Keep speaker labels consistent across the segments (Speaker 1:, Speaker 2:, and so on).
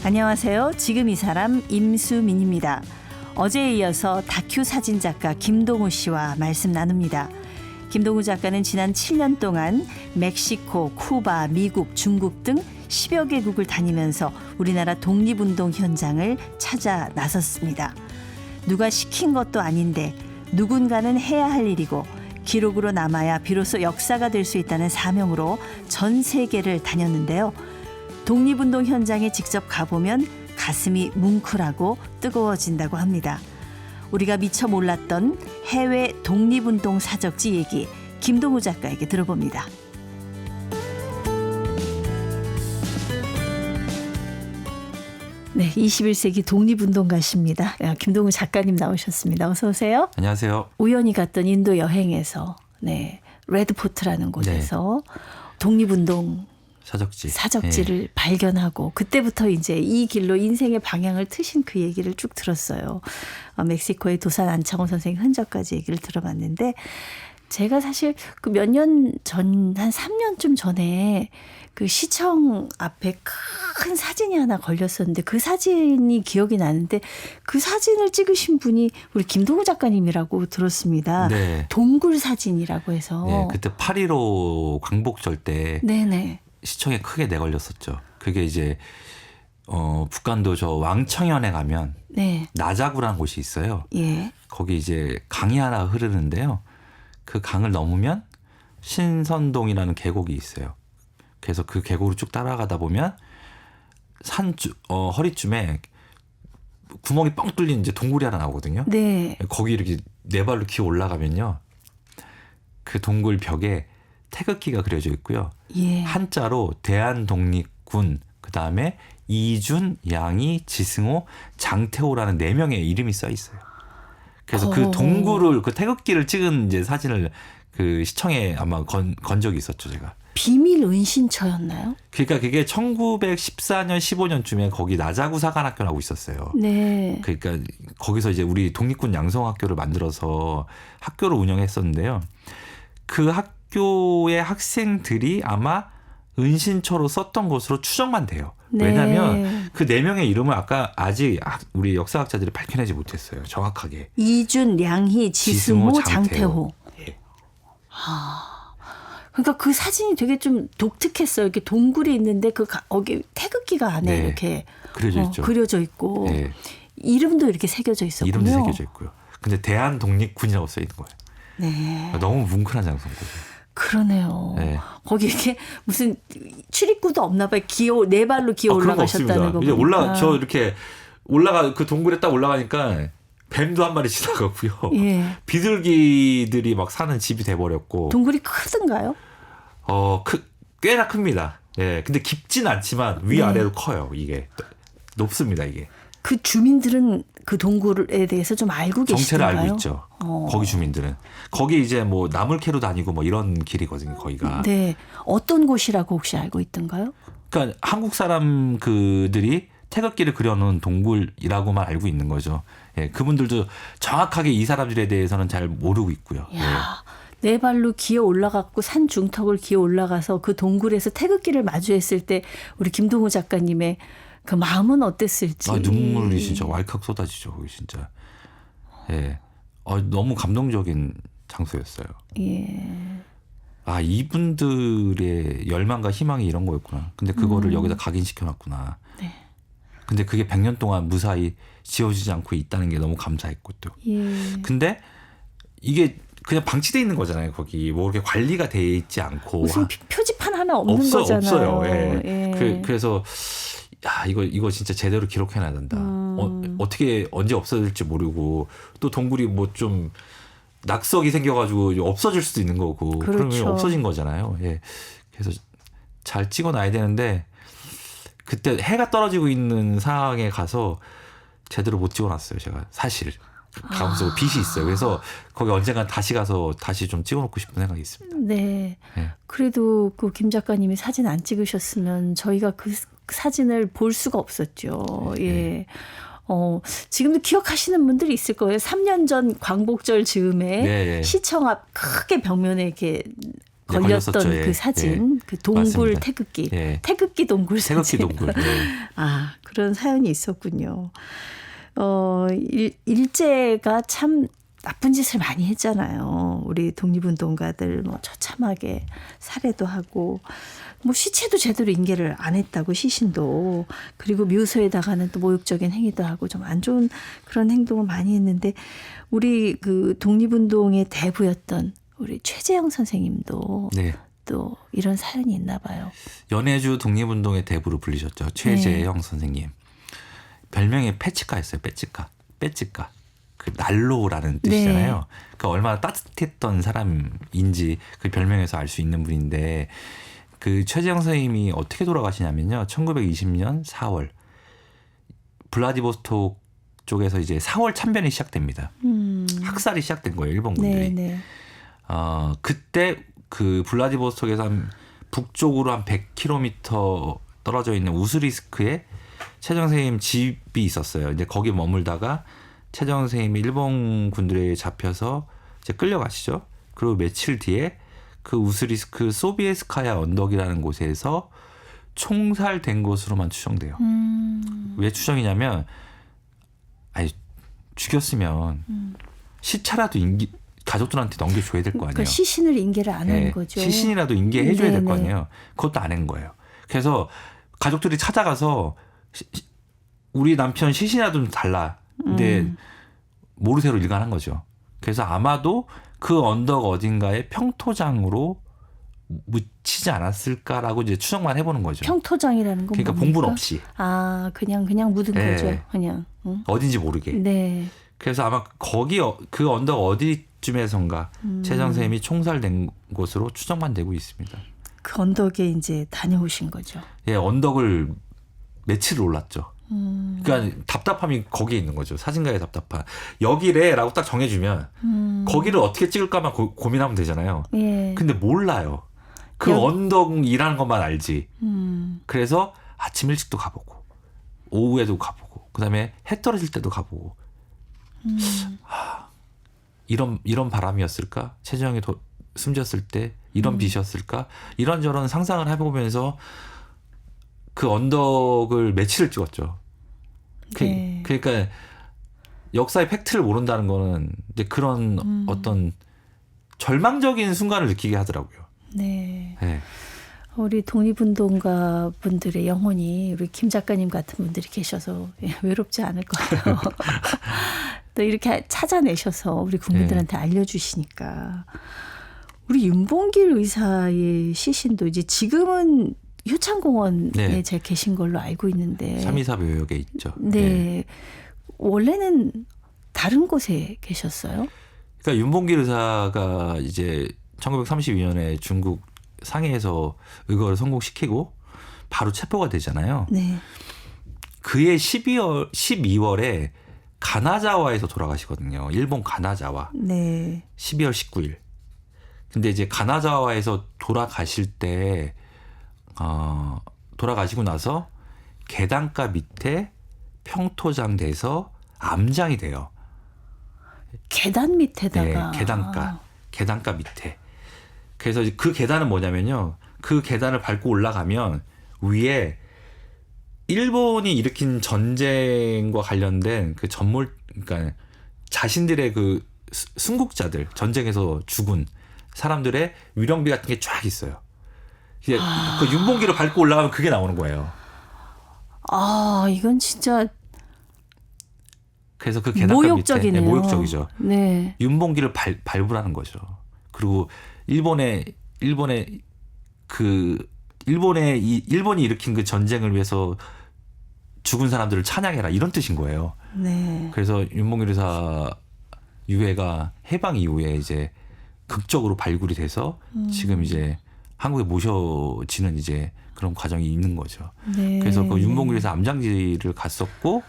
Speaker 1: 안녕하세요. 지금 이 사람 임수민입니다. 어제에 이어서 다큐 사진작가 김동우 씨와 말씀 나눕니다. 김동우 작가는 지난 7년 동안 멕시코, 쿠바, 미국, 중국 등 10여 개국을 다니면서 우리나라 독립운동 현장을 찾아 나섰습니다. 누가 시킨 것도 아닌데 누군가는 해야 할 일이고 기록으로 남아야 비로소 역사가 될 수 있다는 사명으로 전 세계를 다녔는데요. 독립운동 현장에 직접 가보면 가슴이 뭉클하고 뜨거워진다고 합니다. 우리가 미처 몰랐던 해외 독립운동 사적지 얘기 김동우 작가에게 들어봅니다. 네, 21세기 독립운동가십니다. 김동우 작가님 나오셨습니다. 어서 오세요.
Speaker 2: 안녕하세요.
Speaker 1: 우연히 갔던 인도 여행에서 레드포트라는 곳에서 독립운동 사적지를 발견하고 그때부터 이제 이 길로 인생의 방향을 트신 그 얘기를 쭉 들었어요. 멕시코의 도산 안창호 선생님 흔적까지 얘기를 들어봤는데 제가 사실 그 몇 년 전, 한 3년쯤 전에 그 시청 앞에 큰 사진이 하나 걸렸었는데 그 사진이 기억이 나는데 그 사진을 찍으신 분이 우리 김동우 작가님이라고 들었습니다.
Speaker 2: 네.
Speaker 1: 동굴 사진이라고 해서.
Speaker 2: 네, 그때 8.15 광복절 때
Speaker 1: 네네.
Speaker 2: 시청에 크게 내걸렸었죠. 그게 이제 북한도 저 왕청현에 가면
Speaker 1: 네.
Speaker 2: 나자구라는 곳이 있어요.
Speaker 1: 예.
Speaker 2: 거기 이제 강이 하나 흐르는데요. 그 강을 넘으면 신선동이라는 계곡이 있어요. 그래서 그 계곡으로 쭉 따라가다 보면 허리쯤에 구멍이 뻥 뚫린 이제 동굴이 하나 나오거든요.
Speaker 1: 네.
Speaker 2: 거기 이렇게 네 발로 기어 올라가면요. 그 동굴 벽에 태극기가 그려져 있고요.
Speaker 1: 예.
Speaker 2: 한자로 대한독립군, 그다음에 이준, 양희, 지승호, 장태호라는 4명의 이름이 써 있어요. 그래서 그 동굴을 그 태극기를 찍은 이제 사진을 그 시청에 아마 건 적이 있었죠, 제가.
Speaker 1: 비밀 은신처였나요?
Speaker 2: 그러니까 그게 1914년 15년쯤에 거기 나자구 사관학교라고 있었어요.
Speaker 1: 네.
Speaker 2: 그러니까 거기서 이제 우리 독립군 양성학교를 만들어서 학교를 운영했었는데요. 그 학교의 학생들이 아마 은신처로 썼던 것으로 추정만 돼요.
Speaker 1: 네.
Speaker 2: 왜냐하면 그 4명의 이름을 아직 우리 역사학자들이 밝혀내지 못했어요. 정확하게.
Speaker 1: 이준, 양희, 지승호, 장태호.
Speaker 2: 예.
Speaker 1: 그러니까 그 사진이 되게 좀 독특했어요. 이렇게 동굴이 있는데 거기 태극기가 안에
Speaker 2: 네.
Speaker 1: 이렇게
Speaker 2: 그려져
Speaker 1: 있고
Speaker 2: 네.
Speaker 1: 이름도 이렇게 새겨져 있었군요.
Speaker 2: 이름도 새겨져 있고요. 근데 대한독립군이라고 써 있는 거예요.
Speaker 1: 네.
Speaker 2: 너무 뭉클한 장소인 거죠.
Speaker 1: 그러네요.
Speaker 2: 네.
Speaker 1: 거기 이렇게 무슨 출입구도 없나 봐요. 네 발로 기어 올라가셨다는 거.
Speaker 2: 이제 저 이렇게 그 동굴에 딱 올라가니까 뱀도 한 마리 지나가고요.
Speaker 1: 예.
Speaker 2: 비둘기들이 막 사는 집이 돼버렸고.
Speaker 1: 동굴이 크던가요?
Speaker 2: 꽤나 큽니다. 예. 근데 깊진 않지만 위아래로 커요. 이게 높습니다. 이게.
Speaker 1: 그 주민들은 그 동굴에 대해서 좀 알고 계시던가요?
Speaker 2: 정체를 알고 있죠. 거기 주민들은. 거기 이제 뭐 나물 캐러 다니고 뭐 이런 길이거든요. 거기가.
Speaker 1: 네. 어떤 곳이라고 혹시 알고 있던가요?
Speaker 2: 그러니까 한국 사람 그들이 태극기를 그려놓은 동굴이라고만 알고 있는 거죠. 예, 그분들도 정확하게 이 사람들에 대해서는 잘 모르고 있고요.
Speaker 1: 야, 네 발로 기어 올라갔고 산 중턱을 기어 올라가서 그 동굴에서 태극기를 마주했을 때 우리 김동우 작가님의 그 마음은 어땠을지.
Speaker 2: 눈물이 진짜 왈칵 쏟아지죠. 거기 진짜. 예, 너무 감동적인 장소였어요.
Speaker 1: 예.
Speaker 2: 이분들의 열망과 희망이 이런 거였구나. 근데 그거를 여기다 각인시켜놨구나.
Speaker 1: 네.
Speaker 2: 근데 그게 100년 동안 무사히 지워지지 않고 있다는 게 너무 감사했고 또.
Speaker 1: 예.
Speaker 2: 근데 이게 그냥 방치돼 있는 거잖아요. 거기 뭐 이렇게 관리가 돼 있지 않고
Speaker 1: 무슨 표지판 하나 없는 거잖아요.
Speaker 2: 없어요. 예.
Speaker 1: 예.
Speaker 2: 그래서 이거 진짜 제대로 기록해놔야 된다. 어떻게 언제 없어질지 모르고 또 동굴이 뭐 좀 낙석이 생겨가지고 없어질 수도 있는 거고
Speaker 1: 그렇죠.
Speaker 2: 그러면 없어진 거잖아요. 예. 그래서 잘 찍어놔야 되는데 그때 해가 떨어지고 있는 상황에 가서 제대로 못 찍어놨어요. 제가 사실 가면서 빛이 있어요. 그래서 거기 언젠간 다시 가서 다시 좀 찍어놓고 싶은 생각이 있습니다.
Speaker 1: 네.
Speaker 2: 네.
Speaker 1: 그래도 그 김 작가님이 사진 안 찍으셨으면 저희가 그 사진을 볼 수가 없었죠. 예.
Speaker 2: 네.
Speaker 1: 지금도 기억하시는 분들이 있을 거예요. 3년 전 광복절 즈음에
Speaker 2: 네.
Speaker 1: 시청 앞 크게 벽면에 이렇게 걸렸던
Speaker 2: 걸렸었죠. 예.
Speaker 1: 그 사진, 그 동굴
Speaker 2: 맞습니다.
Speaker 1: 태극기,
Speaker 2: 예.
Speaker 1: 태극기 동굴
Speaker 2: 태극기
Speaker 1: 사진.
Speaker 2: 동굴. 네.
Speaker 1: 아, 그런 사연이 있었군요. 일제가 참 나쁜 짓을 많이 했잖아요. 우리 독립운동가들 뭐 처참하게 살해도 하고 뭐 시체도 제대로 인계를 안 했다고 시신도. 그리고 묘소에다가는 또 모욕적인 행위도 하고 좀 안 좋은 그런 행동을 많이 했는데 우리 그 독립운동의 대부였던 우리 최재형 선생님도
Speaker 2: 네.
Speaker 1: 또 이런 사연이 있나 봐요.
Speaker 2: 연해주 독립운동의 대부로 불리셨죠. 최재형
Speaker 1: 네.
Speaker 2: 선생님. 별명이 패치카였어요. 패치카. 그 난로라는 뜻이잖아요.
Speaker 1: 네.
Speaker 2: 그러니까 얼마나 따뜻했던 사람인지 그 별명에서 알 수 있는 분인데 그 최재형 선생님이 어떻게 돌아가시냐면요. 1920년 4월 블라디보스토크 쪽에서 이제 4월 참변이 시작됩니다. 학살이 시작된 거예요. 일본군들이.
Speaker 1: 네, 네.
Speaker 2: 그때 그 블라디보스톡에서 한 북쪽으로 한 100km 떨어져 있는 우스리스크에 최재형 선생님 집이 있었어요. 이제 거기 머물다가 최재형 선생님이 일본 군들에 잡혀서 이제 끌려가시죠. 그리고 며칠 뒤에 그 우스리스크 소비에스카야 언덕이라는 곳에서 총살된 것으로만 추정돼요. 왜 추정이냐면 죽였으면 시차라도 가족들한테 넘겨줘야 될 거 아니에요.
Speaker 1: 그러니까 시신을 인계를 안 하는 거죠.
Speaker 2: 시신이라도 인계해줘야 될 거
Speaker 1: 네네.
Speaker 2: 아니에요. 그것도 안 한 거예요. 그래서 가족들이 찾아가서 우리 남편 시신이라도 좀 달라. 근데 모르쇠로 일관한 거죠. 그래서 아마도 그 언덕 어딘가에 평토장으로 묻히지 않았을까라고 이제 추정만 해보는 거죠.
Speaker 1: 평토장이라는 건
Speaker 2: 그러니까
Speaker 1: 뭡니까?
Speaker 2: 봉분 없이.
Speaker 1: 아, 그냥 묻은
Speaker 2: 네.
Speaker 1: 거죠. 그냥. 응?
Speaker 2: 어딘지 모르게.
Speaker 1: 네.
Speaker 2: 그래서 아마 거기 그 언덕 어디쯤에선가 최재형 선생님이 총살된 곳으로 추정만 되고 있습니다.
Speaker 1: 그 언덕에 이제 다녀오신 거죠.
Speaker 2: 예, 언덕을 며칠 올랐죠. 그러니까 답답함이 거기에 있는 거죠. 사진가의 답답함. 여기래라고 딱 정해주면 거기를 어떻게 찍을까만 고민하면 되잖아요.
Speaker 1: 예.
Speaker 2: 근데 몰라요. 그 언덕이라는 것만 알지. 그래서 아침 일찍도 가보고 오후에도 가보고 그다음에 해 떨어질 때도 가보고 이런 바람이었을까? 최재형이 숨졌을 때 이런 빛이었을까? 이런저런 상상을 해보면서 그 언덕을 며칠을 찍었죠.
Speaker 1: 네.
Speaker 2: 그러니까 역사의 팩트를 모른다는 거는 이제 그런 어떤 절망적인 순간을 느끼게 하더라고요.
Speaker 1: 네.
Speaker 2: 네.
Speaker 1: 우리 독립운동가 분들의 영혼이 우리 김 작가님 같은 분들이 계셔서 외롭지 않을 거예요. 또 이렇게 찾아내셔서 우리 국민들한테 알려주시니까. 우리 윤봉길 의사의 시신도 이제 지금은 효창공원에
Speaker 2: 네.
Speaker 1: 제가 계신 걸로 알고 있는데.
Speaker 2: 324 묘역에 있죠.
Speaker 1: 네. 원래는 다른 곳에 계셨어요?
Speaker 2: 그러니까 윤봉길 의사가 이제 1932년에 중국 상해에서 의거를 성공시키고 바로 체포가 되잖아요.
Speaker 1: 네.
Speaker 2: 그해 12월에 가나자와에서 돌아가시거든요. 일본 가나자와.
Speaker 1: 네.
Speaker 2: 12월 19일. 근데 이제 가나자와에서 돌아가실 때 돌아가시고 나서 계단가 밑에 평토장 돼서 암장이 돼요.
Speaker 1: 계단 밑에다가.
Speaker 2: 네, 계단가 밑에. 그래서 그 계단은 뭐냐면요. 그 계단을 밟고 올라가면 위에 일본이 일으킨 전쟁과 관련된 그 그러니까 자신들의 그 순국자들, 전쟁에서 죽은 사람들의 위령비 같은 게 쫙 있어요. 이제 그 윤봉길을 밟고 올라가면 그게 나오는 거예요.
Speaker 1: 아, 이건 진짜
Speaker 2: 그래서 그 계단가
Speaker 1: 모욕적이네요.
Speaker 2: 밑에 모욕적이죠.
Speaker 1: 네.
Speaker 2: 윤봉길을 밟으라는 거죠. 그리고 일본이 일으킨 그 전쟁을 위해서 죽은 사람들을 찬양해라 이런 뜻인 거예요.
Speaker 1: 네.
Speaker 2: 그래서 윤봉길 의사 유해가 해방 이후에 이제 극적으로 발굴이 돼서 지금 이제 한국에 모셔지는 이제 그런 과정이 있는 거죠.
Speaker 1: 네.
Speaker 2: 그래서 그 윤봉길 의사 암장지를 갔었고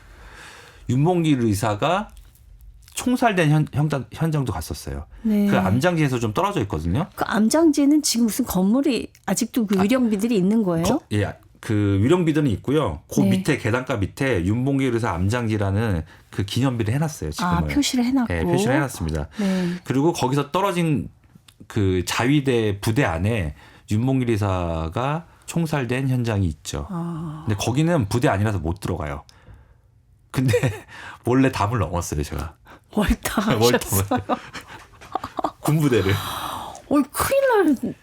Speaker 2: 윤봉길 의사가 총살된 현장도 갔었어요.
Speaker 1: 네.
Speaker 2: 그 암장지에서 좀 떨어져 있거든요.
Speaker 1: 그 암장지는 지금 무슨 건물이 아직도 그 위령비들이 있는 거예요?
Speaker 2: 예, 그 위령비들은 있고요. 그
Speaker 1: 네.
Speaker 2: 밑에 계단가 밑에 윤봉길 의사 암장지라는 그 기념비를 해놨어요. 지금은.
Speaker 1: 아, 표시를 해놨고.
Speaker 2: 네, 표시를 해놨습니다.
Speaker 1: 네.
Speaker 2: 그리고 거기서 떨어진 그 자위대 부대 안에 윤봉길 이사가 총살된 현장이 있죠. 근데 거기는 부대 아니라서 못 들어가요. 근데 몰래 담을 넘었어요, 제가.
Speaker 1: 월당하셨어요.
Speaker 2: 군부대를.
Speaker 1: 큰일 날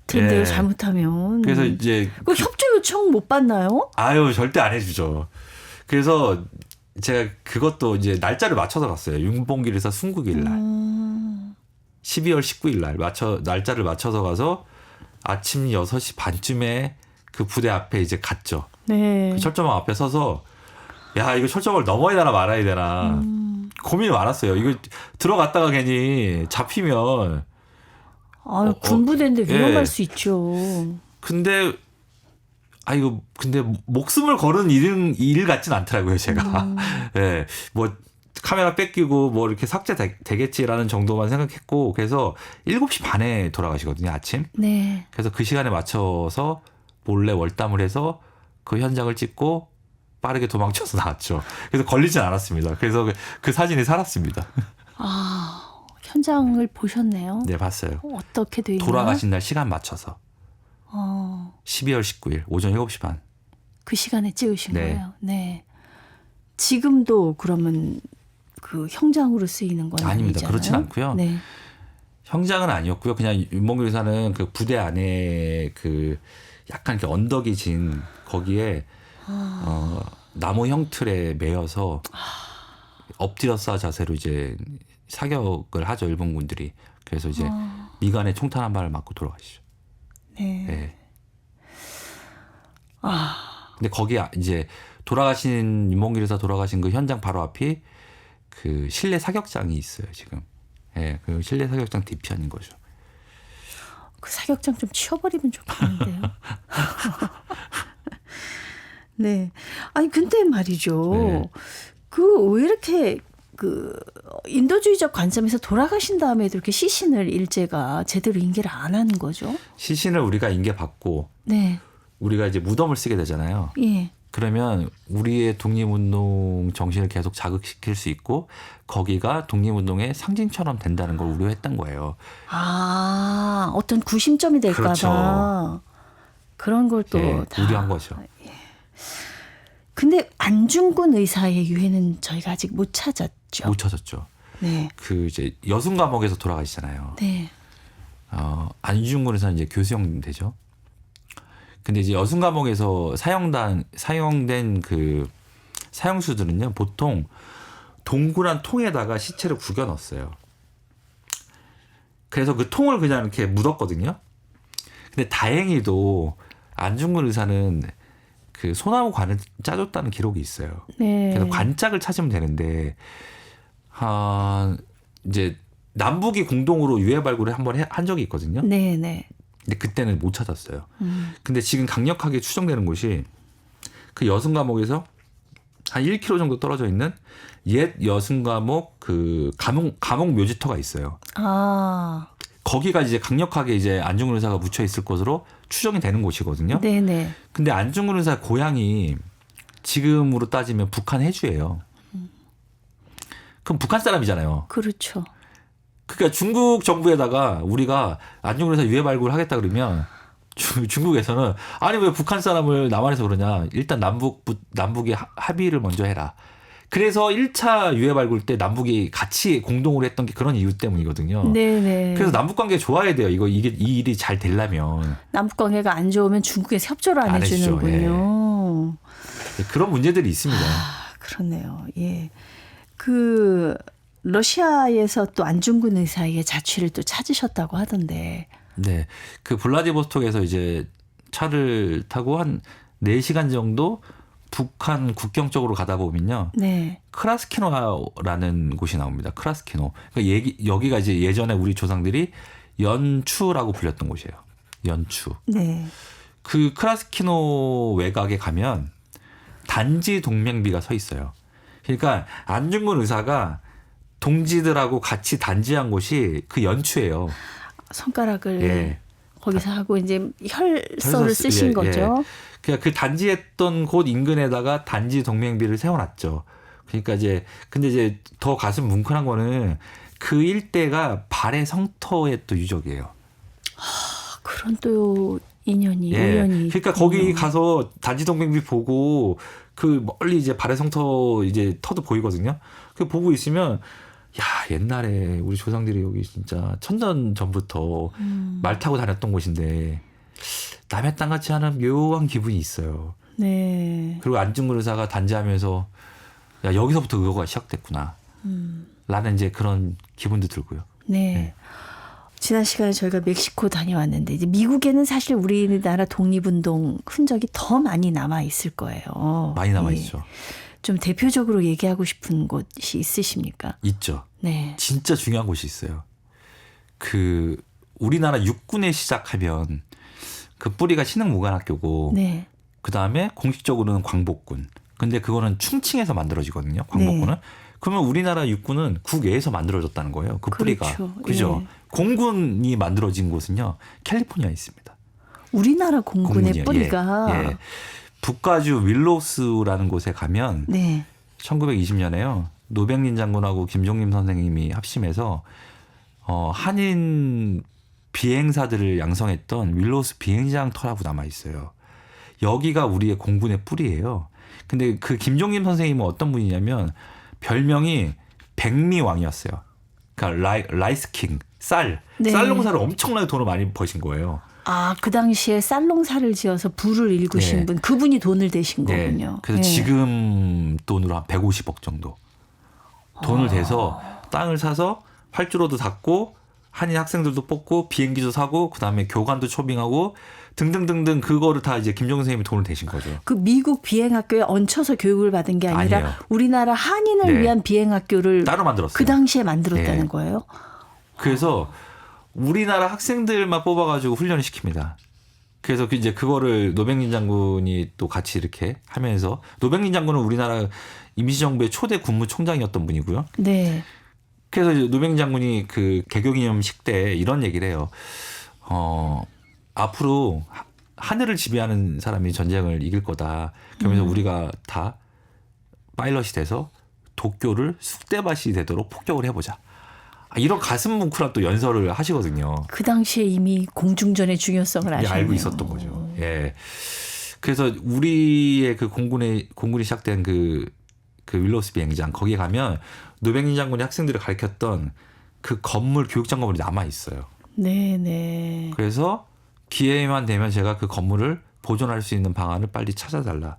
Speaker 1: 텐데요,
Speaker 2: 예.
Speaker 1: 잘못하면.
Speaker 2: 그래서 이제
Speaker 1: 그 협조 요청 못 받나요?
Speaker 2: 아유, 절대 안 해주죠. 그래서 제가 그것도 이제 날짜를 맞춰서 갔어요. 윤봉길 이사 순국일 날. 12월 19일 날 날짜를 맞춰서 가서 아침 6시 반쯤에 그 부대 앞에 이제 갔죠.
Speaker 1: 네.
Speaker 2: 그 철조망 앞에 서서 야, 이거 철조망을 넘어야 되나 말아야 되나 고민이 많았어요. 이거 들어갔다가 괜히 잡히면
Speaker 1: 군부대인데 위험할
Speaker 2: 예.
Speaker 1: 수 있죠.
Speaker 2: 근데 목숨을 거는 일 같진 않더라고요, 제가. 예. 뭐 카메라 뺏기고 뭐 이렇게 삭제되겠지라는 정도만 생각했고, 그래서 7시 반에 돌아가시거든요, 아침.
Speaker 1: 네.
Speaker 2: 그래서 그 시간에 맞춰서 몰래 월담을 해서 그 현장을 찍고 빠르게 도망쳐서 나왔죠. 그래서 걸리진 않았습니다. 그래서 그 사진이 살았습니다.
Speaker 1: 현장을 보셨네요.
Speaker 2: 네, 봤어요.
Speaker 1: 어떻게 돼 있나요?
Speaker 2: 돌아가신 날 시간 맞춰서 12월 19일 오전 7시 반.
Speaker 1: 그 시간에 찍으신
Speaker 2: 네.
Speaker 1: 거예요. 네. 지금도 그러면 그 형장으로 쓰이는 건
Speaker 2: 아닙니다.
Speaker 1: 아니잖아요.
Speaker 2: 그렇진 않고요.
Speaker 1: 네.
Speaker 2: 형장은 아니었고요. 그냥 윤봉길 의사는 그 부대 안에 그 약간 이렇게 언덕이 진 거기에 나무 형틀에 매여서 엎드려싸 자세로 이제 사격을 하죠, 일본군들이. 그래서 이제 미간에 총탄 한 발을 맞고 돌아가시죠.
Speaker 1: 네.
Speaker 2: 네. 근데 거기 이제 돌아가신 윤봉길 의사 돌아가신 그 현장 바로 앞이 그 실내 사격장이 있어요, 지금. 예, 그 실내 사격장 뒤편인 거죠.
Speaker 1: 그 사격장 좀 치워버리면 좋겠는데요. 네. 아니 근데 말이죠.
Speaker 2: 네.
Speaker 1: 그 왜 이렇게 그 인도주의적 관점에서 돌아가신 다음에도 이렇게 시신을 일제가 제대로 인계를 안 하는 거죠?
Speaker 2: 시신을 우리가 인계받고
Speaker 1: 네.
Speaker 2: 우리가 이제 무덤을 쓰게 되잖아요.
Speaker 1: 예.
Speaker 2: 그러면 우리의 독립운동 정신을 계속 자극시킬 수 있고 거기가 독립운동의 상징처럼 된다는 걸 우려했던 거예요.
Speaker 1: 어떤 구심점이 될까 봐.
Speaker 2: 그렇죠.
Speaker 1: 그런 걸 또
Speaker 2: 예,
Speaker 1: 다.
Speaker 2: 우려한 거죠.
Speaker 1: 근데 안중근 의사의 유해는 저희가 아직 못 찾았죠.
Speaker 2: 못 찾았죠.
Speaker 1: 네.
Speaker 2: 그 이제 여순 감옥에서 돌아가시잖아요.
Speaker 1: 네.
Speaker 2: 안중근 의사는 이제 교수형 되죠. 근데 이제 여순 감옥에서 사용된 그 사형수들은요, 보통 동그란 통에다가 시체를 구겨 넣었어요. 그래서 그 통을 그냥 이렇게 묻었거든요. 근데 다행히도 안중근 의사는 그 소나무 관을 짜줬다는 기록이 있어요.
Speaker 1: 네.
Speaker 2: 그래서 관짝을 찾으면 되는데, 이제 남북이 공동으로 유해 발굴을 한번 한 적이 있거든요.
Speaker 1: 네, 네.
Speaker 2: 근데 그때는 못 찾았어요. 근데 지금 강력하게 추정되는 곳이 그 여순 감옥에서 한 1km 정도 떨어져 있는 옛 여순 감옥 그 감옥 묘지터가 있어요. 거기가 이제 강력하게 이제 안중근 의사가 묻혀 있을 것으로 추정이 되는 곳이거든요.
Speaker 1: 네, 네.
Speaker 2: 근데 안중근 의사 고향이 지금으로 따지면 북한 해주예요. 그럼 북한 사람이잖아요.
Speaker 1: 그렇죠.
Speaker 2: 그러니까 중국 정부에다가 우리가 안중근 의사 유해 발굴 하겠다 그러면 중국에서는 아니 왜 북한 사람을 남한에서 그러냐. 일단 남북이 합의를 먼저 해라. 그래서 1차 유해 발굴 때 남북이 같이 공동으로 했던 게 그런 이유 때문이거든요.
Speaker 1: 네네.
Speaker 2: 그래서 남북 관계 좋아야 돼요. 이 일이 잘 되려면.
Speaker 1: 남북 관계가 안 좋으면 중국에서 협조를 안
Speaker 2: 해주죠.
Speaker 1: 해주는군요.
Speaker 2: 예. 그런 문제들이 있습니다.
Speaker 1: 그렇네요. 예. 그 러시아에서 또 안중근 의사의 자취를 또 찾으셨다고 하던데.
Speaker 2: 네. 그 블라디보스톡에서 이제 차를 타고 한 4시간 정도 북한 국경 쪽으로 가다 보면요.
Speaker 1: 네.
Speaker 2: 크라스키노라는 곳이 나옵니다. 크라스키노. 그러니까 여기가 이제 예전에 우리 조상들이 연추라고 불렸던 곳이에요. 연추.
Speaker 1: 네.
Speaker 2: 그 크라스키노 외곽에 가면 단지 동맹비가 서 있어요. 그러니까 안중근 의사가 동지들하고 같이 단지한 곳이 그 연추예요.
Speaker 1: 손가락을
Speaker 2: 예.
Speaker 1: 거기서 하고 이제 혈서를 쓰신
Speaker 2: 예,
Speaker 1: 거죠.
Speaker 2: 예. 그러니까 그 단지했던 곳 인근에다가 단지 동맹비를 세워놨죠. 그러니까 이제 근데 이제 더 가슴 뭉클한 거는 그 일대가 발해 성터의 또 유적이에요.
Speaker 1: 그런 또 인연이
Speaker 2: 예.
Speaker 1: 우연히.
Speaker 2: 그러니까 거기 가서 단지동백비 보고 그 멀리 이제 발해 성터 이제 터도 보이거든요. 그 보고 있으면 야 옛날에 우리 조상들이 여기 진짜 천년 전부터 말 타고 다녔던 곳인데 남의 땅 같지 않은 묘한 기분이 있어요.
Speaker 1: 네.
Speaker 2: 그리고 안중근 의사가 단지하면서 야 여기서부터 의거가 시작됐구나. 라는 이제 그런 기분도 들고요.
Speaker 1: 네.
Speaker 2: 네.
Speaker 1: 지난 시간에 저희가 멕시코 다녀왔는데 이제 미국에는 사실 우리나라 독립운동 흔적이 더 많이 남아 있을 거예요.
Speaker 2: 많이 남아
Speaker 1: 예.
Speaker 2: 있죠.
Speaker 1: 좀 대표적으로 얘기하고 싶은 곳이 있으십니까?
Speaker 2: 있죠.
Speaker 1: 네.
Speaker 2: 진짜 중요한 곳이 있어요. 그 우리나라 육군에 시작하면 그 뿌리가 신흥무관학교고
Speaker 1: 네.
Speaker 2: 그 다음에 공식적으로는 광복군. 근데 그거는 충칭에서 만들어지거든요. 광복군은.
Speaker 1: 네.
Speaker 2: 그러면 우리나라 육군은 국외에서 만들어졌다는 거예요. 그 뿌리가.
Speaker 1: 그렇죠.
Speaker 2: 그죠?
Speaker 1: 예.
Speaker 2: 공군이 만들어진 곳은요. 캘리포니아에 있습니다.
Speaker 1: 우리나라 공군의
Speaker 2: 공군이요.
Speaker 1: 뿌리가.
Speaker 2: 예. 예. 북가주 윌로스라는 곳에 가면
Speaker 1: 네.
Speaker 2: 1920년에요. 노백린 장군하고 김종림 선생님이 합심해서 한인 비행사들을 양성했던 윌로스 비행장터라고 남아 있어요. 여기가 우리의 공군의 뿌리예요. 근데 그 김종림 선생님은 어떤 분이냐면 별명이 백미왕이었어요. 그러니까 라이스킹, 쌀
Speaker 1: 네.
Speaker 2: 농사를 엄청나게 돈을 많이 버신 거예요.
Speaker 1: 아, 그 당시에 쌀농사를 지어서 부를 일구신
Speaker 2: 네.
Speaker 1: 분, 그분이 돈을 대신
Speaker 2: 네.
Speaker 1: 거군요.
Speaker 2: 그래서
Speaker 1: 네.
Speaker 2: 지금 돈으로 한 150억 정도 돈을 대서 땅을 사서 활주로도 닫고 한인 학생들도 뽑고 비행기도 사고 그다음에 교관도 초빙하고 등등등등 그거를 다 이제 김정은 선생님이 돈을 대신 거죠.
Speaker 1: 그 미국 비행학교에 얹혀서 교육을 받은 게 아니라
Speaker 2: 아니에요.
Speaker 1: 우리나라 한인을
Speaker 2: 네.
Speaker 1: 위한 비행학교를
Speaker 2: 따로 만들었어요.
Speaker 1: 그 당시에 만들었다는
Speaker 2: 네.
Speaker 1: 거예요?
Speaker 2: 그래서 우리나라 학생들만 뽑아가지고 훈련을 시킵니다. 그래서 이제 그거를 노백린 장군이 또 같이 이렇게 하면서 노백린 장군은 우리나라 임시정부의 초대 국무총장이었던 분이고요.
Speaker 1: 네.
Speaker 2: 그래서 이제 노백린 장군이 그 개교기념식 때 이런 얘기를 해요. 앞으로 하늘을 지배하는 사람이 전쟁을 이길 거다. 그러면서 우리가 다 파일럿이 돼서 도쿄를 쑥대밭이 되도록 폭격을 해보자. 이런 가슴 뭉클한 또 연설을 하시거든요.
Speaker 1: 그 당시에 이미 공중전의 중요성을
Speaker 2: 예,
Speaker 1: 아셨네요.
Speaker 2: 알고 있었던 거죠. 예. 그래서 우리의 그 공군이 시작된 그 윌로스 비행장 거기에 가면 노백린 장군이 학생들을 가르쳤던 그 건물 교육장 건물이 남아 있어요.
Speaker 1: 네, 네.
Speaker 2: 그래서 기회만 되면 제가 그 건물을 보존할 수 있는 방안을 빨리 찾아달라.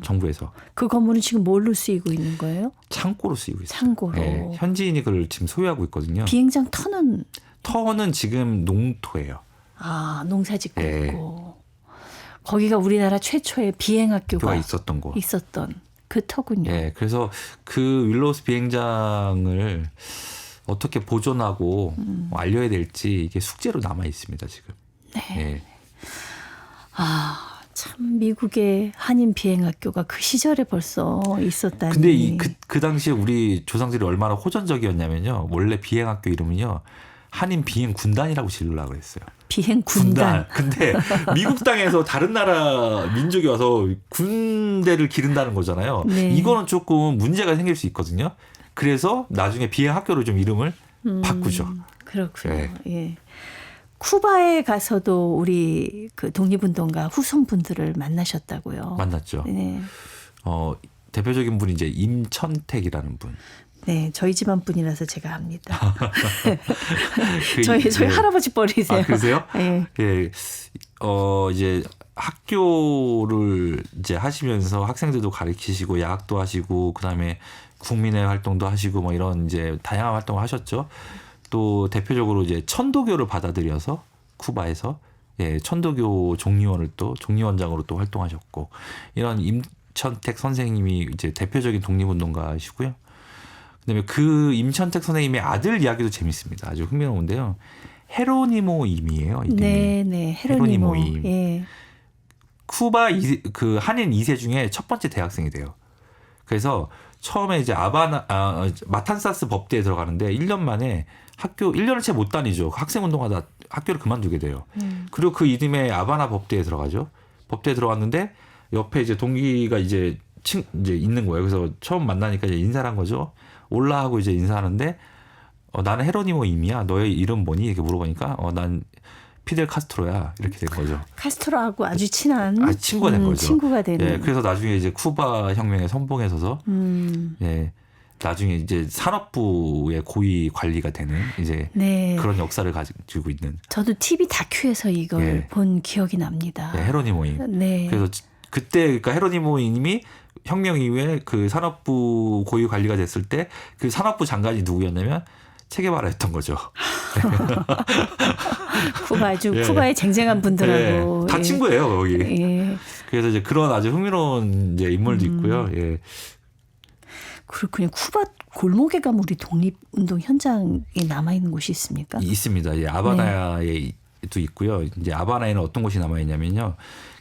Speaker 2: 정부에서.
Speaker 1: 그 건물은 지금 뭘로 쓰이고 있는 거예요?
Speaker 2: 창고로 쓰이고 있어요.
Speaker 1: 창고로.
Speaker 2: 예, 현지인이 그걸 지금 소유하고 있거든요.
Speaker 1: 비행장 터는
Speaker 2: 터는 지금 농토예요.
Speaker 1: 농사 짓고
Speaker 2: 예.
Speaker 1: 있고. 거기가 우리나라 최초의 비행학교가
Speaker 2: 교가 있었던 곳.
Speaker 1: 있었던 그 터군요.
Speaker 2: 예, 그래서 그 윌로스 비행장을 어떻게 보존하고 알려야 될지 이게 숙제로 남아 있습니다 지금.
Speaker 1: 네.
Speaker 2: 예.
Speaker 1: 참 미국의 한인 비행학교가 그 시절에 벌써 있었다니.
Speaker 2: 근데 그 당시에 우리 조상들이 얼마나 호전적이었냐면요. 원래 비행학교 이름은요. 한인 비행 군단이라고 지으려고 그랬어요.
Speaker 1: 비행 군단.
Speaker 2: 근데 미국 땅에서 다른 나라 민족이 와서 군대를 기른다는 거잖아요.
Speaker 1: 네.
Speaker 2: 이거는 조금 문제가 생길 수 있거든요. 그래서 나중에 비행학교로 좀 이름을 바꾸죠.
Speaker 1: 그렇군요.
Speaker 2: 네.
Speaker 1: 예. 쿠바에 가서도 우리 그 독립운동가 후손분들을 만나셨다고요.
Speaker 2: 만났죠.
Speaker 1: 네.
Speaker 2: 대표적인 분이 이제 임천택이라는 분.
Speaker 1: 네, 저희 집안 분이라서 제가 압니다.
Speaker 2: 그,
Speaker 1: 저희 할아버지 뻘이세요.
Speaker 2: 아, 그러세요?
Speaker 1: 네.
Speaker 2: 예. 이제 학교를 이제 하시면서 학생들도 가르치시고 야학도 하시고 그다음에 국민의 활동도 하시고 뭐 이런 이제 다양한 활동을 하셨죠. 또 대표적으로 이제 천도교를 받아들여서 쿠바에서 천도교 종리원장으로 또 활동하셨고 이런 임천택 선생님이 이제 대표적인 독립운동가시고요. 그다음에 그 임천택 선생님의 아들 이야기도 재밌습니다. 아주 흥미로운데요. 헤로니모 임이에요.
Speaker 1: 네, 네. 헤로니모
Speaker 2: 임.
Speaker 1: 예.
Speaker 2: 쿠바 그 한인 2세 중에 첫 번째 대학생이 돼요. 그래서 처음에 이제 마탄사스 법대에 들어가는데 1년 만에 1년을 채 못 다니죠. 학생운동하다 학교를 그만두게 돼요. 그리고 그 이듬해 아바나 법대에 들어가죠. 법대에 들어갔는데 옆에 이제 동기가 이제 있는 거예요. 그래서 처음 만나니까 이제 인사를 한 거죠. 올라하고 이제 인사하는데 나는 헤로니모 임이야. 너의 이름 뭐니? 이렇게 물어보니까 난 피델 카스트로야. 이렇게 된 거죠.
Speaker 1: 카스트로하고 아주 친한
Speaker 2: 친구가 된 거죠.
Speaker 1: 친구가 되는.
Speaker 2: 예, 그래서 나중에 이제 쿠바 혁명의 선봉에 서서 예, 나중에 이제 산업부의 고위 관리가 되는 이제
Speaker 1: 네.
Speaker 2: 그런 역사를 가지고 있는.
Speaker 1: 저도 TV 다큐에서 이걸
Speaker 2: 예.
Speaker 1: 본 기억이 납니다.
Speaker 2: 예, 헤로니모임.
Speaker 1: 네.
Speaker 2: 그래서 그때 그러니까 헤로니모임이 혁명 이후에 그 산업부 고위 관리가 됐을 때 그 산업부 장관이 누구였냐면 체게바라였던 거죠.
Speaker 1: 쿠바 아주
Speaker 2: 예.
Speaker 1: 쿠바의 쟁쟁한 분들하고
Speaker 2: 예, 다 친구예요 거기.
Speaker 1: 예.
Speaker 2: 그래서 이제 그런 아주 흥미로운 이제 인물도 있고요. 예.
Speaker 1: 그렇군요. 쿠바 골목에 가면 우리 독립운동 현장에 남아 있는 곳이 있습니까?
Speaker 2: 있습니다. 예, 아바나에도 있고요. 이제 아바나에는 어떤 곳이 남아 있냐면요.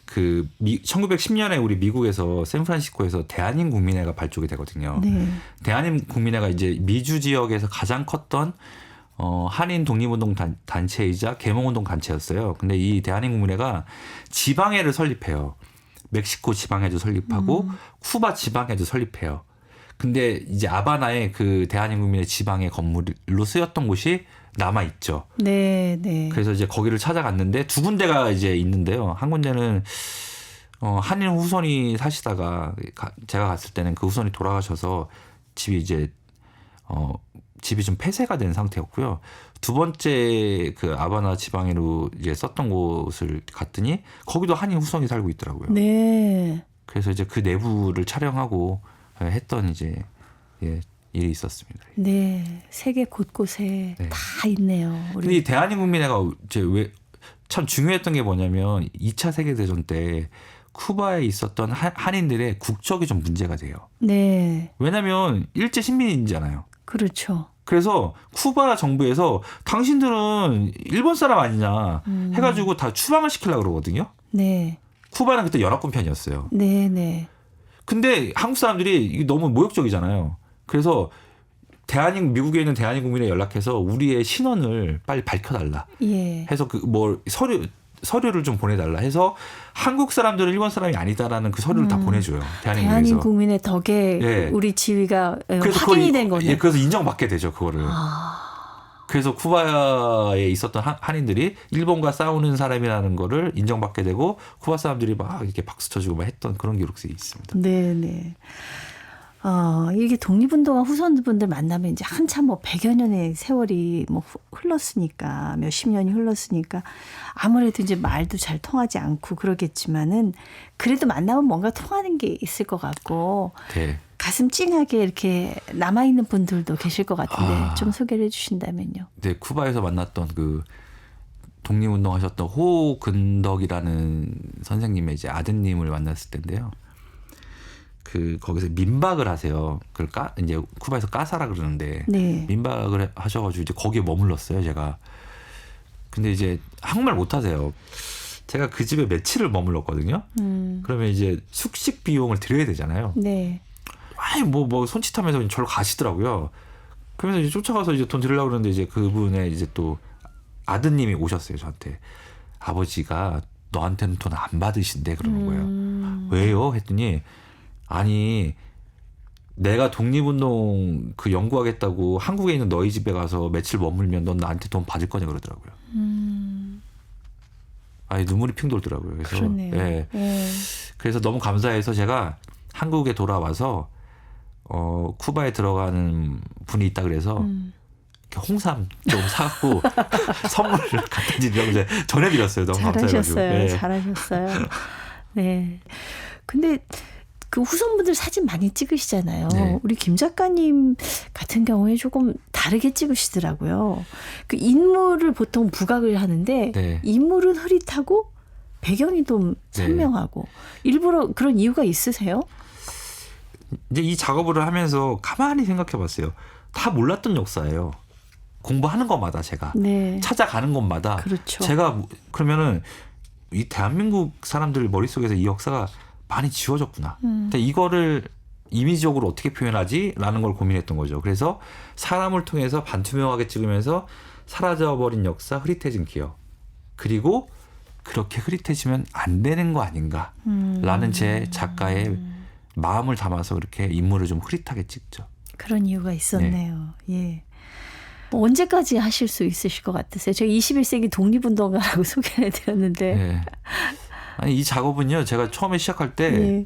Speaker 2: 1910년에 우리 미국에서 샌프란시스코에서 대한인 국민회가 발족이 되거든요.
Speaker 1: 네.
Speaker 2: 대한인 국민회가 이제 미주 지역에서 가장 컸던 한인 독립운동 단체이자 계몽운동 단체였어요. 근데 이 대한인 국민회가 지방회를 설립해요. 멕시코 지방회도 설립하고 쿠바 지방회도 설립해요. 근데 이제 아바나에 그 대한인 국민회 지방회 건물로 쓰였던 곳이 남아 있죠.
Speaker 1: 네, 네.
Speaker 2: 그래서 이제 거기를 찾아갔는데 두 군데가 이제 있는데요. 한 군데는 한인 후손이 사시다가 제가 갔을 때는 그 후손이 돌아가셔서 집이 이제 집이 좀 폐쇄가 된 상태였고요. 두 번째 그 아바나 지방으로 이제 썼던 곳을 갔더니 거기도 한인 후손이 살고 있더라고요.
Speaker 1: 네.
Speaker 2: 그래서 이제 그 내부를 촬영하고 했던 이제 일이 있었습니다.
Speaker 1: 네, 세계 곳곳에
Speaker 2: 네.
Speaker 1: 다 있네요.
Speaker 2: 근데 이 대한인국민회가 이제 왜 참 중요했던 게 뭐냐면 2차 세계대전 때 쿠바에 있었던 한인들의 국적이 좀 문제가 돼요.
Speaker 1: 네,
Speaker 2: 왜냐하면 일제 식민이잖아요.
Speaker 1: 그렇죠.
Speaker 2: 그래서 쿠바 정부에서 당신들은 일본 사람 아니냐 해가지고 다 추방을 시키려고 그러거든요.
Speaker 1: 네,
Speaker 2: 쿠바는 그때 연합군 편이었어요.
Speaker 1: 네, 네.
Speaker 2: 근데 한국 사람들이 이게 너무 모욕적이잖아요. 그래서 미국에 있는 대한인 국민에 연락해서 우리의 신원을 빨리 밝혀달라.
Speaker 1: 예.
Speaker 2: 해서 그 뭐 서류를 좀 보내달라 해서 한국 사람들은 일본 사람이 아니다라는 그 서류를 다 보내줘요. 대한인
Speaker 1: 대한인
Speaker 2: 국민에서.
Speaker 1: 국민의 덕에
Speaker 2: 예.
Speaker 1: 우리 지위가
Speaker 2: 그래서
Speaker 1: 확인이 된 거네요.
Speaker 2: 예, 그래서 인정받게 되죠 그거를. 그래서 쿠바에 있었던 한인들이 일본과 싸우는 사람이라는 거를 인정받게 되고 쿠바 사람들이 막 이렇게 박수 쳐주고 막 했던 그런 기록들이 있습니다.
Speaker 1: 네, 네. 이게 독립운동가 후손분들 만나면 이제 한참 뭐 100여 년의 세월이 뭐 흘렀으니까 몇십 년이 흘렀으니까 아무래도 이제 말도 잘 통하지 않고 그러겠지만은 그래도 만나면 뭔가 통하는 게 있을 것 같고
Speaker 2: 네.
Speaker 1: 가슴 찡하게 이렇게 남아있는 분들도 계실 것 같은데 좀 소개를 해주신다면요.
Speaker 2: 네, 쿠바에서 만났던 그 독립운동 하셨던 호근덕이라는 선생님의 이제 아드님을 만났을 텐데요. 거기서 민박을 하세요. 그걸 이제 쿠바에서 까사라 그러는데
Speaker 1: 네.
Speaker 2: 민박을 하셔가지고 이제 거기에 머물렀어요, 제가. 근데 이제 한국말 못 하세요. 제가 그 집에 며칠을 머물렀거든요. 그러면 이제 숙식 비용을 드려야 되잖아요.
Speaker 1: 네.
Speaker 2: 아니 뭐 손짓하면서 저를 가시더라고요. 그러면서 이제 쫓아가서 이제 돈 드리려고 그러는데 이제 그분의 이제 또 아드님이 오셨어요, 저한테. 아버지가 너한테는 돈 안 받으신대 그러는 거예요. 왜요? 했더니 아니 내가 독립운동 그 연구하겠다고 한국에 있는 너희 집에 가서 며칠 머물면 넌 나한테 돈 받을 거냐 그러더라고요. 아니 눈물이 핑 돌더라고요. 그래서
Speaker 1: 그러네요.
Speaker 2: 예. 그래서 너무 감사해서 제가 한국에 돌아와서 쿠바에 들어가는 분이 있다 그래서 홍삼 좀 사갖고 선물을 갖다 드리려고 이제 전해드렸어요. 너무 감사해가지고.
Speaker 1: 잘하셨어요.
Speaker 2: 예.
Speaker 1: 잘하셨어요. 네. 근데 그 후손분들 사진 많이 찍으시잖아요.
Speaker 2: 네.
Speaker 1: 우리 김 작가님 같은 경우에 조금 다르게 찍으시더라고요. 그 인물을 보통 부각을 하는데
Speaker 2: 네.
Speaker 1: 인물은 흐릿하고 배경이 좀 선명하고 일부러 그런 이유가 있으세요?
Speaker 2: 이제 이 작업을 하면서 가만히 생각해 봤어요. 다 몰랐던 역사예요. 공부하는 것마다 제가
Speaker 1: 네.
Speaker 2: 찾아가는 것마다
Speaker 1: 그렇죠.
Speaker 2: 제가 그러면은 이 대한민국 사람들 머릿속에서 이 역사가 많이 지워졌구나. 근데 이거를 이미지적으로 어떻게 표현하지라는 걸 고민했던 거죠. 그래서 사람을 통해서 반투명하게 찍으면서 사라져버린 역사, 흐릿해진 기억. 그리고 그렇게 흐릿해지면 안 되는 거 아닌가라는 제 작가의 마음을 담아서 그렇게 인물을 좀 흐릿하게 찍죠.
Speaker 1: 그런 이유가 있었네요. 예. 뭐 언제까지 하실 수 있으실 것 같으세요? 제가 21세기 독립운동가라고 소개를 해드렸는데.
Speaker 2: 예. 아니 이 작업은요 제가 처음에 시작할 때
Speaker 1: 네.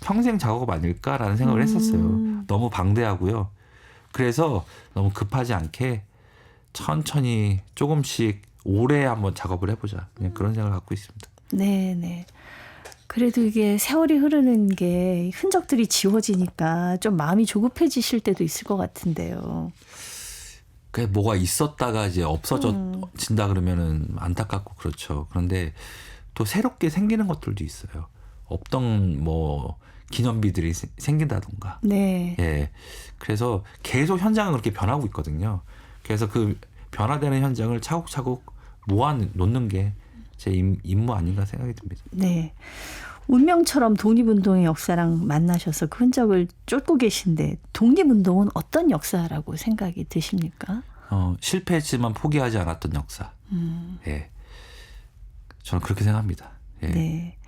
Speaker 2: 평생 작업 아닐까라는 생각을 했었어요. 너무 방대하고요. 그래서 너무 급하지 않게 천천히 조금씩 오래 한번 작업을 해보자. 그냥 그런 생각을 갖고 있습니다.
Speaker 1: 네. 그래도 이게 세월이 흐르는 게 흔적들이 지워지니까 좀 마음이 조급해지실 때도 있을 것 같은데요.
Speaker 2: 그게 뭐가 있었다가 이제 없어진다 그러면은 안타깝고 그렇죠. 그런데 또 새롭게 생기는 것들도 있어요. 없던 뭐 기념비들이 생긴다던가.
Speaker 1: 네.
Speaker 2: 예. 그래서 계속 현장은 그렇게 변하고 있거든요. 그래서 그 변화되는 현장을 차곡차곡 모아 놓는 게 제 임무 아닌가 생각이 듭니다.
Speaker 1: 네. 운명처럼 독립운동의 역사랑 만나셔서 그 흔적을 쫓고 계신데 독립운동은 어떤 역사라고 생각이 드십니까?
Speaker 2: 실패했지만 포기하지 않았던 역사. 예. 저는 그렇게 생각합니다. 예.
Speaker 1: 네.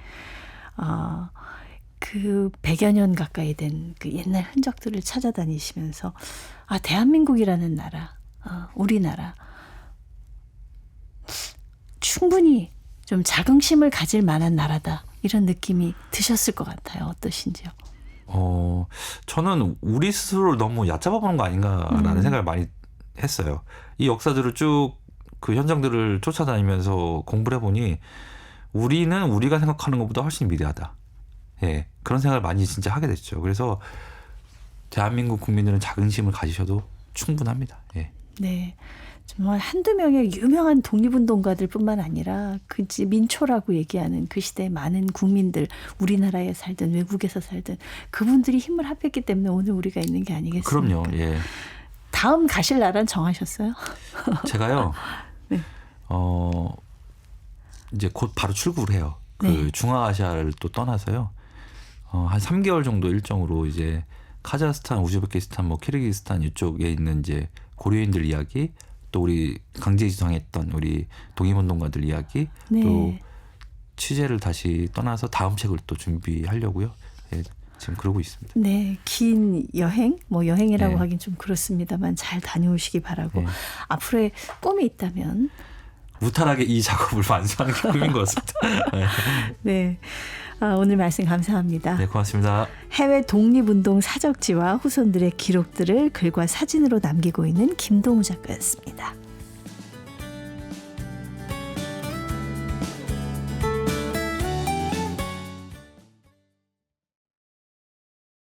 Speaker 1: 그 100여 년 가까이 된 그 옛날 흔적들을 찾아다니시면서 대한민국이라는 나라, 우리나라 충분히 좀 자긍심을 가질 만한 나라다. 이런 느낌이 드셨을 것 같아요. 어떠신지요?
Speaker 2: 저는 우리 스스로를 너무 얕잡아 보는 거 아닌가라는 생각을 많이 했어요. 이 역사들을 쭉 그 현장들을 쫓아다니면서 공부를 해보니 우리는 우리가 생각하는 것보다 훨씬 위대하다. 예, 그런 생각을 많이 진짜 하게 됐죠. 그래서 대한민국 국민들은 자긍심을 가지셔도 충분합니다. 예.
Speaker 1: 네. 정말 한두 명의 유명한 독립운동가들 뿐만 아니라 그 민초라고 얘기하는 그 시대의 많은 국민들, 우리나라에 살든 외국에서 살든 그분들이 힘을 합했기 때문에 오늘 우리가 있는 게 아니겠습니까?
Speaker 2: 그럼요. 예.
Speaker 1: 다음 가실 나라는 정하셨어요?
Speaker 2: 제가요.
Speaker 1: 네.
Speaker 2: 이제 곧 바로 출국을 해요. 그
Speaker 1: 네.
Speaker 2: 중앙아시아를 또 떠나서요. 한 3개월 정도 일정으로 이제 카자흐스탄, 우즈베키스탄, 뭐 키르기스탄 이쪽에 있는 이제 고려인들 이야기, 또 우리 강제지정했던 우리 독립운동가들 이야기,
Speaker 1: 네.
Speaker 2: 또 취재를 다시 떠나서 다음 책을 또 준비하려고요. 예, 지금 그러고 있습니다.
Speaker 1: 네, 긴 여행, 뭐 여행이라고
Speaker 2: 네.
Speaker 1: 하긴 좀 그렇습니다만 잘 다녀오시기 바라고
Speaker 2: 네.
Speaker 1: 앞으로의 꿈이 있다면
Speaker 2: 무탈하게 이 작업을 완수하는 게 꿈인 것 같습니다. 네.
Speaker 1: 네. 오늘 말씀 감사합니다.
Speaker 2: 네, 고맙습니다.
Speaker 1: 해외 독립운동 사적지와 후손들의 기록들을 글과 사진으로 남기고 있는 김동우 작가였습니다.